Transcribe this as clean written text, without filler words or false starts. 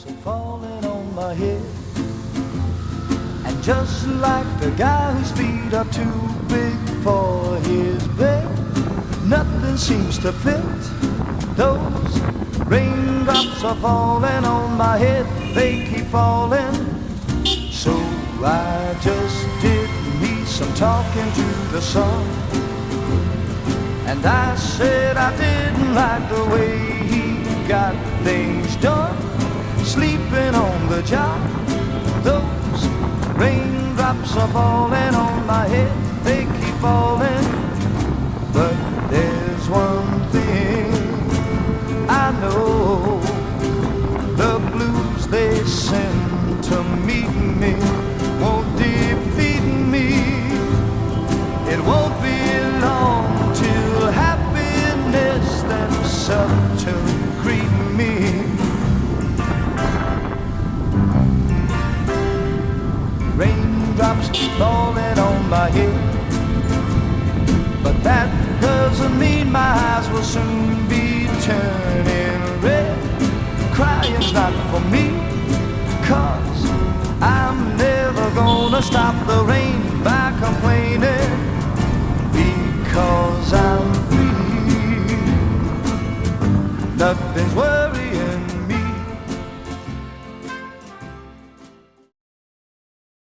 Raindrops are falling on my head, and just like the guy whose feet are too big for his bed, nothing seems to fit. Those raindrops are falling on my head, they keep falling. So I just did me some talking to the sun, and I said I didn't like the way he got things done, sleeping on the job. Those raindrops are falling on my head, they keep falling. But there's one thing I know, the blues they send to meet me won't defeat me. It won't be long till happiness steps up to greet me. Raindrops keep falling on my head, but that doesn't mean my eyes will soon be turning red. Crying's not for me, 'cause I'm never gonna stop the rain by complaining, because I'm